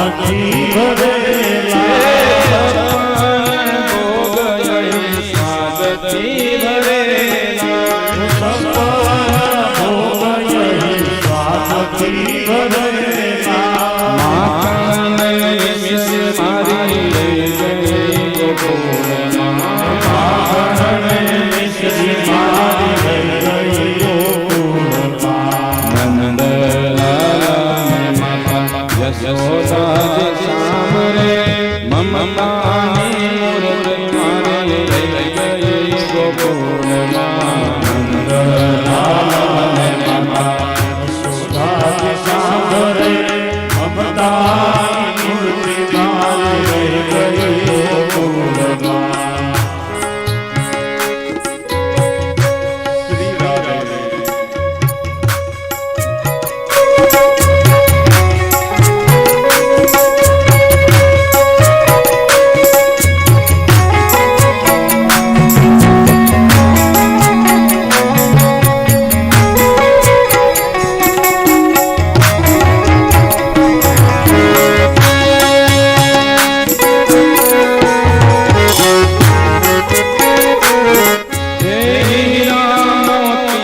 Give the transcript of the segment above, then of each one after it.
સ્વાદથી ભરેલા ભોગ સ્વાદથી ભરેલા સ્વાદથી ભરેલા માખણ મિશ્ર મારી લઈ ગઈ ગોકુળમાં માખણ મિશ્ર મારી લઈ ગઈ ગોકુળમાં નંદલાલ માતા યશોદા સામરે મમતાની મૂર્તિ મારી લઈ ગઈ ગોકુળમાં નંદલાલ માતા યશોદા સામરે મમતાની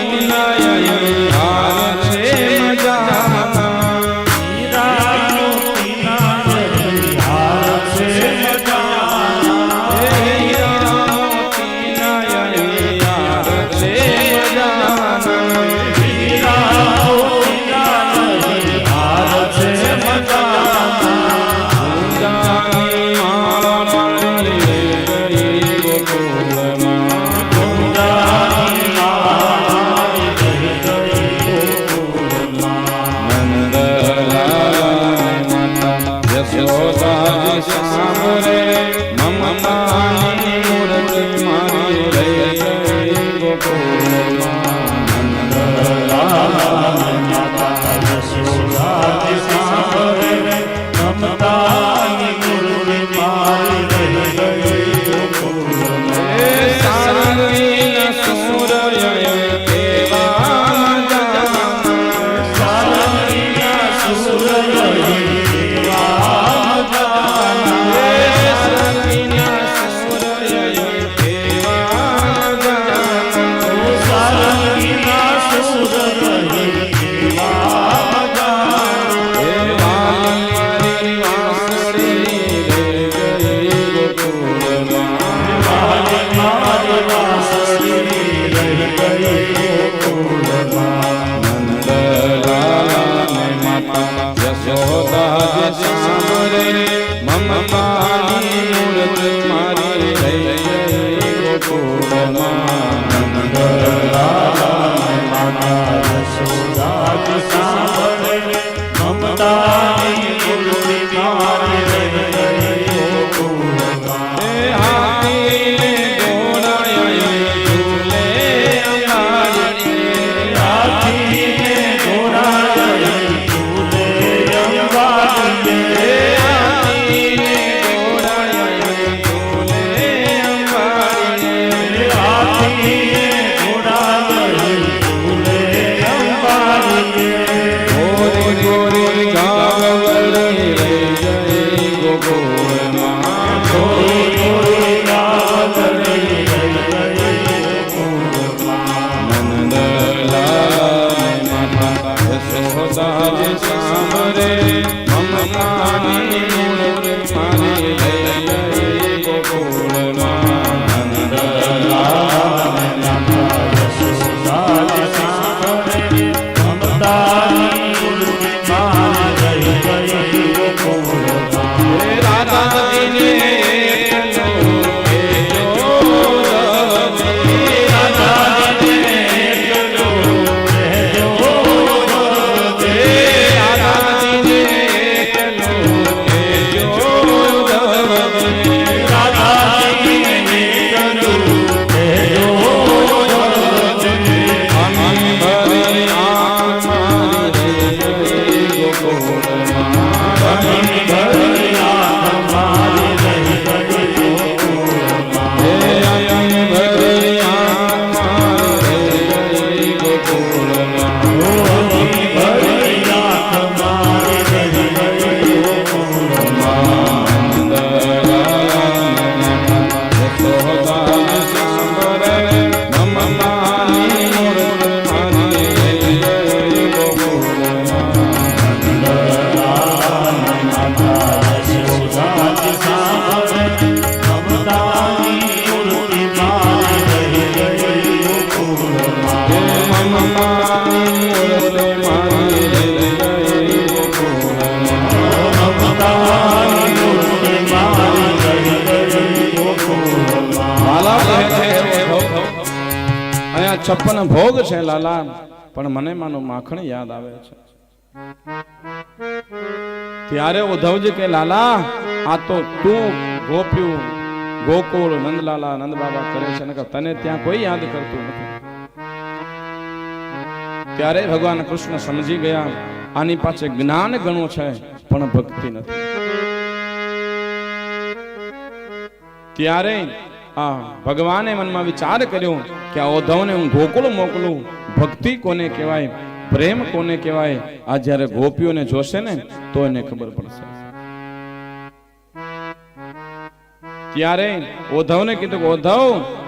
મૂર્તિ મારી લઈ ગઈ ગોકુળમાં શ્રી રાધે 56 ભોગ છે લાલા, પણ મને માનું માખણ યાદ આવે છે. ત્યારે ઉદ્ધવજી કે લાલા આ તો તું ગોપ્યું ગોકુળ નંદલાલા નંદ બાબા કરે છે, નકર તને ત્યાં કોઈ યાદ કરતું નથી. ત્યારે ભગવાન કૃષ્ણ સમજી ગયા આની પાસે જ્ઞાન ઘણું છે પણ ભક્તિ નથી. ત્યારે આ ભગવાને મનમાં વિચાર કર્યો કે આ ઉદ્ધવને હું ગોકુળ મોકલું. ભક્તિ કોને કહેવાય, પ્રેમ કોને કહેવાય, આ જ્યારે ગોપીઓને જોશે ને તો એને ખબર પડશે. ત્યારે ઉદ્ધવને કીધું કે ઉદ્ધવ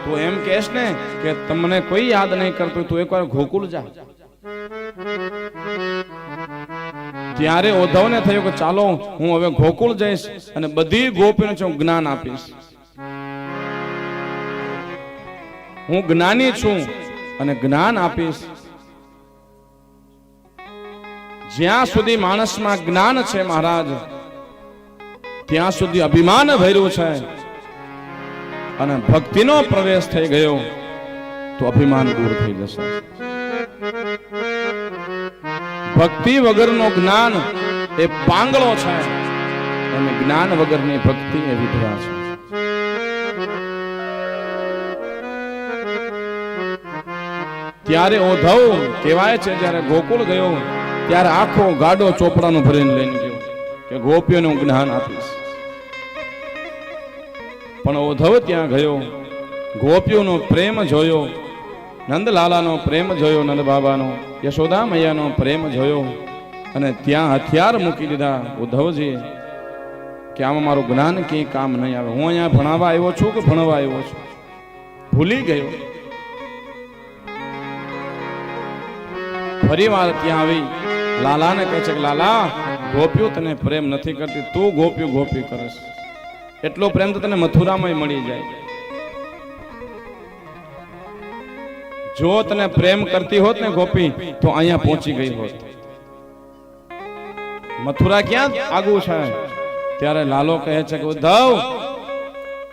તું એમ કહેશ ને કે તમને કોઈ યાદ નહીં કરતું, તું એકવાર ગોકુળ જા. ત્યારે ઉદ્ધવને થયું કે ચાલો હું હવે ગોકુળ જઈશ અને બધી ગોપીઓને હું જ્ઞાન આપીશ. હું જ્ઞાની છું અને જ્ઞાન આપીશ. જ્યાં સુધી માણસમાં જ્ઞાન છે મહારાજ ત્યાં સુધી અભિમાન ભર્યું છે, અને ભક્તિનો પ્રવેશ થઈ ગયો તો અભિમાન દૂર થઈ જશે. ભક્તિ વગરનો જ્ઞાન એ પાંગળો છે અને જ્ઞાન વગરની ભક્તિ એ વિધવા છે. ત્યારે ઉદ્ધવ કહેવાય છે જ્યારે ગોકુળ ગયો ત્યારે આખો ગાડો ચોપડાનું ભરીને લઈને ગયો કે ગોપીઓને હું જ્ઞાન આપીશ. પણ ઉદ્ધવ ત્યાં ગયો, ગોપીઓનો પ્રેમ જોયો, નંદલાલાનો પ્રેમ જોયો, નંદ બાબાનો, યશોદા મૈયાનો પ્રેમ જોયો, અને ત્યાં હથિયાર મૂકી દીધા ઉદ્ધવજી કે આમાં મારું જ્ઞાન ક્યાંય કામ નહીં આવે. હું અહીંયા ભણાવવા આવ્યો છું કે ભણવા આવ્યો છું, ભૂલી ગયો. ફરી વાર ત્યાં આવી લાલાને કહે છે કે લાલા ગોપીઓ તને પ્રેમ નથી કરતી, તું ગોપીઓ ગોપી કરસ. એટલો પ્રેમ તો તને મથુરામાં મળી જાય. જો તને પ્રેમ કરતી હોત ને ગોપી તો અહીંયા પહોંચી ગઈ હોત. મથુરા ક્યાં આગું છે? ત્યારે લાલો કહે છે કે ઉદ્ધવ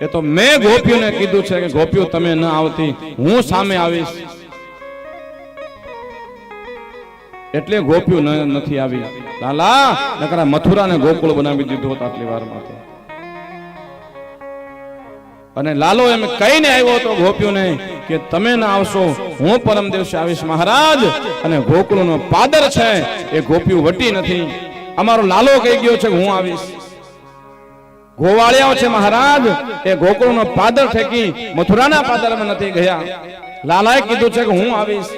એ તો મેં ગોપીઓને કીધું છે કે ગોપીઓ તમે ન આવતી, હું સામે આવીશ, એટલે ગોપીઓ નથી આવી. લાલા નકરા મથુરાને ગોકુળ બનાવી દીધું હતું આટલી વારમાં. અને લાલો એમ કહીને આવ્યો હતો ગોપીઓને કે તમે ના આવશો હું પરમ દિવસે આવીશ મહારાજ. અને ગોકુળનો પાદર છે એ ગોપીઓ વટી નથી. અમારો લાલો કહી ગયો છે કે હું આવીશ. ગોવાળિયાઓ છે મહારાજ એ ગોકુળનો પાદર ઠેકી મથુરાના પાદરમાં નથી ગયા. લાલાએ કીધું છે કે હું આવીશ.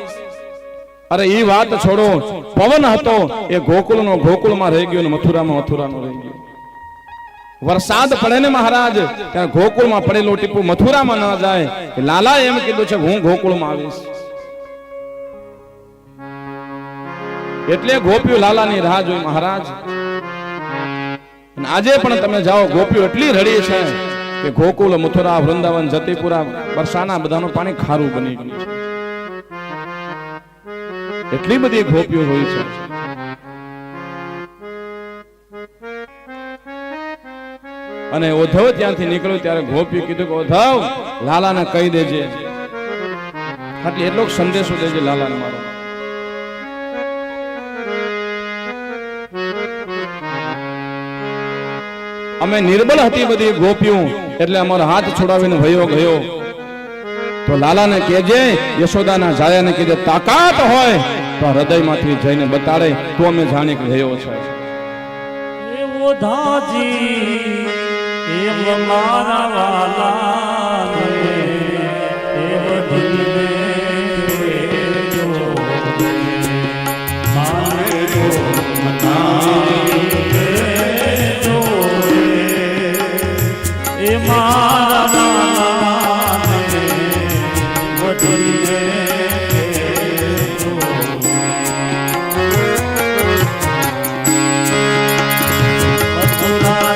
અરે એ વાત છોડો, પવન હતો એ ગોકુળનો ગોકુળમાં રહી ગયો ને મથુરામાં મથુરાનો રહી ગયો. વરસાદ પડે ને મહારાજ ત્યારે ગોકુળમાં પડેલું ટીપું મથુરામાં ન જાય. લાલા એમ કીધું છે હું ગોકુળમાં આવીશ. એટલે ગોપીઓ લાલાની રાહ જોઈ મહારાજ. આજે પણ તમે જાઓ ગોપીઓ એટલી રડી છે કે ગોકુળ, મથુરા, વૃંદાવન, જતીપુરા, બરસાના બધાનું પાણી ખારું બની ગયું છે. એટલી બધી ગોપીઓ હોય છે. અને ઉદ્ધવ ત્યાંથી નીકળ્યો ત્યારે ગોપીઓ કીધું કે ઉદ્ધવ લાલાને કહી દેજે, ખાલી એટલો સંદેશો દેજે લાલાને મારો. અમે નિર્બળ હતી બધી ગોપીઓ એટલે અમારો હાથ છોડાવીને ભયો ગયો. તો લાલાને કહેજે, યશોદાના જાયાને કહેજે તાકાત હોય તો હૃદયમાંથી જઈને બતાડે તો અમે જાણી કે ગયો છે. એવો ધાજી એવ મારા વાલા એવ દિલે જો મારે જો મનાઈ જો એ મારા વાલા વડીલે મથુરા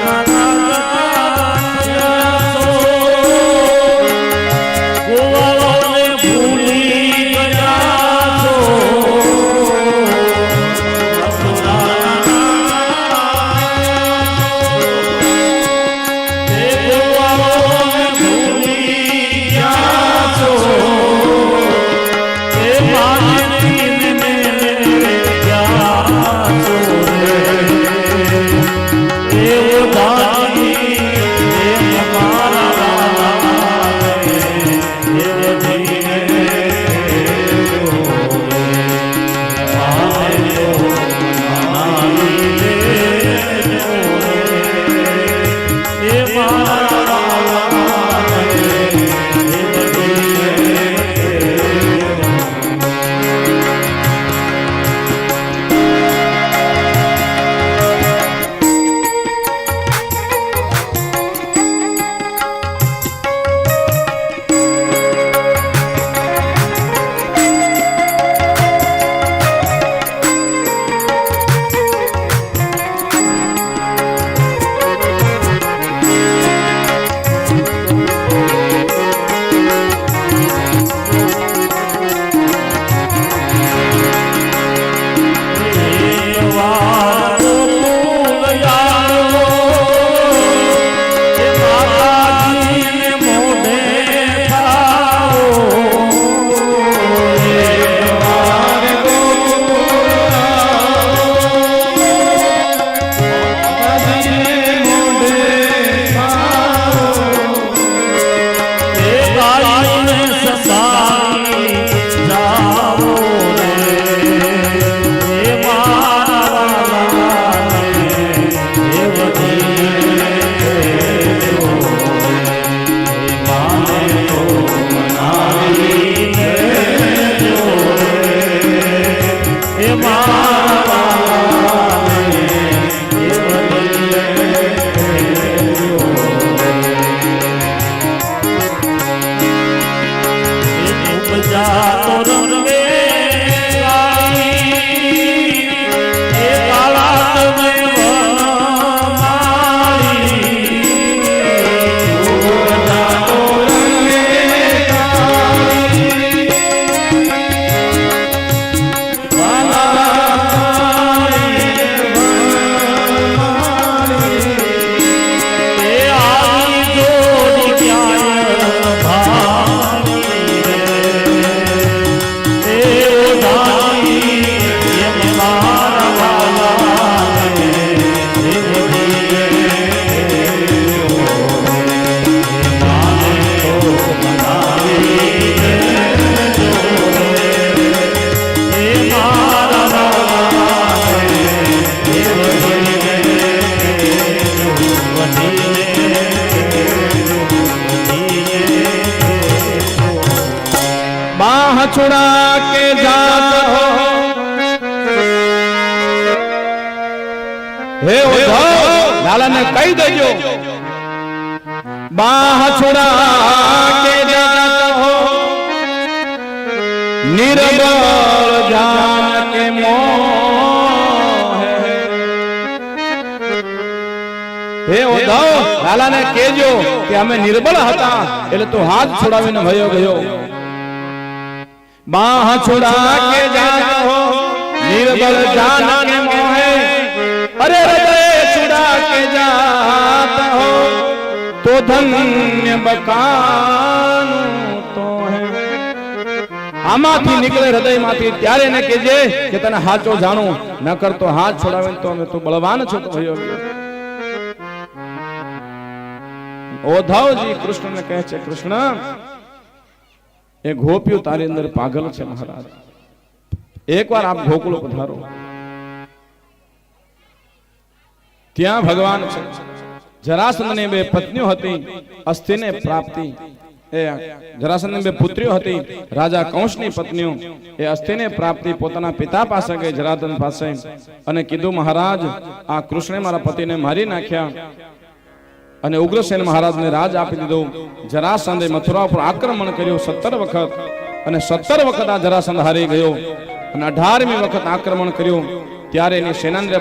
छुड़ा के जात हो हे उद्धव लाला ने कही देजो बाह छुड़ा के जात हो निर्बल जान के मोह हे उद्धव लाला ने कहेजो कि हमें निर्बल हता એટલે તો હાથ છોડાવીને ભયો ગયો बाह छुड़ा के जात हो निर्बल जान के मोह अरे हृदय छुड़ा के जात हो तो धन्य बकानु तो है आमाथी निकले हृदय माथी त्यारे ने कहेजे कि तने हाचो जाणो न कर तो हाथ छोड़ावे तो हमें तो बलवान छो तो भयो उद्धव जी कृष्ण ने कहे छे कृष्ण ए गोपियों तारी अंदर पागल छे महाराज एक बार आप गोकुल पधारो त्या भगवान छे जरासंध ने बे पत्नियों हती अस्थि ने प्राप्ति जरासंध ने पुत्रियों हती राजा कंस ની પત્નીઓ એ અસ્થિને પ્રાપ્તિ પોતાના પિતા પાસે ગઈ જરાસંધ પાસે અને કીધું મહારાજ આ કૃષ્ણે મારા પતિને મારી નાખ્યા અને ઉગ્રસેન મહારાજને રાજ આપી દીધો જરાસંધે મથુરા પર આક્રમણ કર્યું 17 વખત અને 17 વખત આ જરાસંધ હારી ગયો અને 18મી વખત આક્રમણ કર્યું ત્યારે એની સેનાને